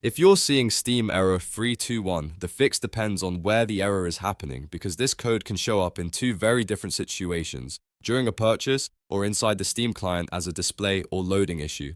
If you're seeing Steam error 321, the fix depends on where the error is happening because this code can show up in two very different situations, during a purchase or inside the Steam client as a display or loading issue.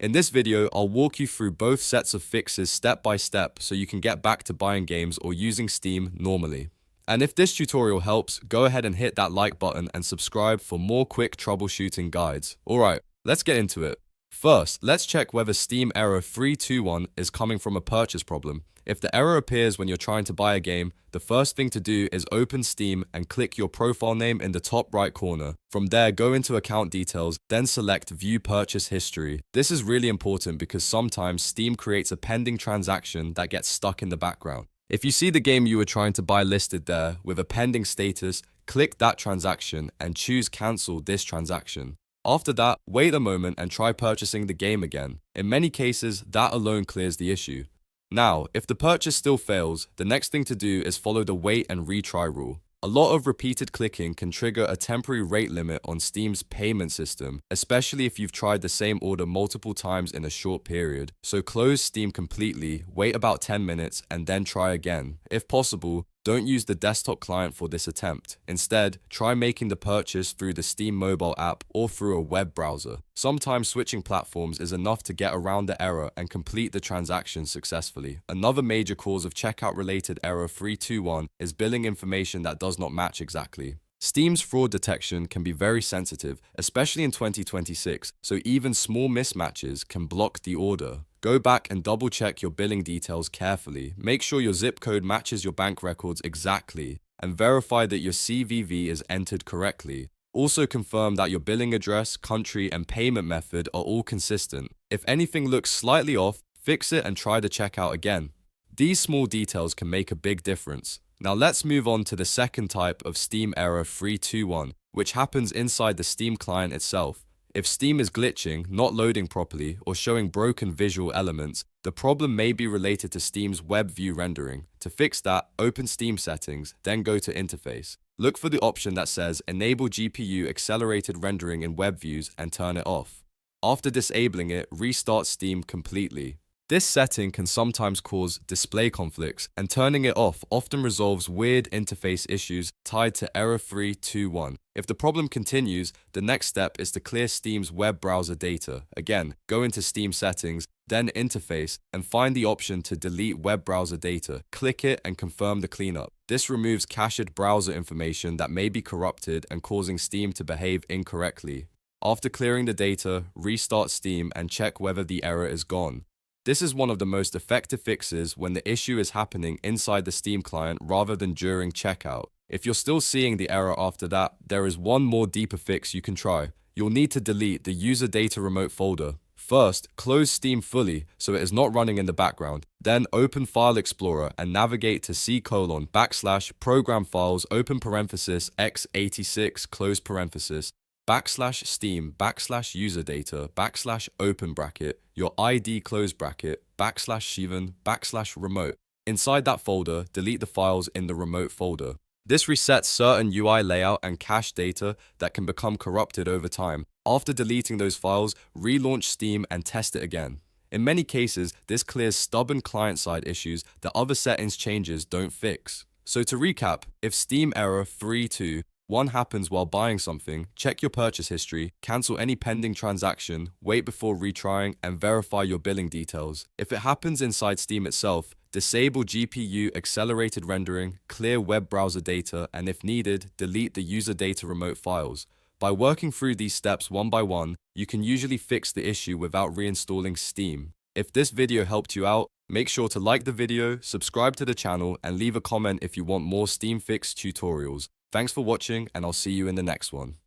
In this video, I'll walk you through both sets of fixes step by step so you can get back to buying games or using Steam normally. And if this tutorial helps, go ahead and hit that like button and subscribe for more quick troubleshooting guides. Alright, let's get into it. First, let's check whether Steam error 321 is coming from a purchase problem. If the error appears when you're trying to buy a game, the first thing to do is open Steam and click your profile name in the top right corner. From there, go into account details, then select View Purchase History. This is really important because sometimes Steam creates a pending transaction that gets stuck in the background. If you see the game you were trying to buy listed there with a pending status, click that transaction and choose Cancel this transaction. After that, wait a moment and try purchasing the game again. In many cases, that alone clears the issue. Now, if the purchase still fails, the next thing to do is follow the wait and retry rule. A lot of repeated clicking can trigger a temporary rate limit on Steam's payment system, especially if you've tried the same order multiple times in a short period. So close Steam completely, wait about 10 minutes, and then try again. If possible, don't use the desktop client for this attempt. Instead, try making the purchase through the Steam mobile app or through a web browser. Sometimes switching platforms is enough to get around the error and complete the transaction successfully. Another major cause of checkout-related error 321 is billing information that does not match exactly. Steam's fraud detection can be very sensitive, especially in 2026, so even small mismatches can block the order. Go back and double check your billing details carefully. Make sure your zip code matches your bank records exactly, and verify that your CVV is entered correctly. Also confirm that your billing address, country, and payment method are all consistent. If anything looks slightly off, fix it and try the checkout again. These small details can make a big difference. Now let's move on to the second type of Steam error 321, which happens inside the Steam client itself. If Steam is glitching, not loading properly, or showing broken visual elements, the problem may be related to Steam's web view rendering. To fix that, open Steam settings, then go to Interface. Look for the option that says Enable GPU Accelerated Rendering in Web Views and turn it off. After disabling it, restart Steam completely. This setting can sometimes cause display conflicts, and turning it off often resolves weird interface issues tied to error 321. If the problem continues, the next step is to clear Steam's web browser data. Again, go into Steam settings, then Interface, and find the option to delete web browser data. Click it and confirm the cleanup. This removes cached browser information that may be corrupted and causing Steam to behave incorrectly. After clearing the data, restart Steam and check whether the error is gone. This is one of the most effective fixes when the issue is happening inside the Steam client rather than during checkout. If you're still seeing the error after that, there is one more deeper fix you can try. You'll need to delete the Userdata remote folder. First, close Steam fully so it is not running in the background. Then open File Explorer and navigate to C:/program files open parenthesis x86 close parenthesis /Steam/Userdata /open bracket your ID close bracket /7 /remote. Inside that folder, delete the files in the remote folder. This resets certain UI layout and cache data that can become corrupted over time. After deleting those files, relaunch Steam and test it again. In many cases, this clears stubborn client-side issues that other settings changes don't fix. So to recap, if Steam error 321 happens while buying something, check your purchase history, cancel any pending transaction, wait before retrying, and verify your billing details. If it happens inside Steam itself, disable GPU accelerated rendering, clear web browser data, and if needed, delete the Userdata remote files. By working through these steps one by one, you can usually fix the issue without reinstalling Steam. If this video helped you out, make sure to like the video, subscribe to the channel, and leave a comment if you want more Steam Fix tutorials. Thanks for watching, and I'll see you in the next one.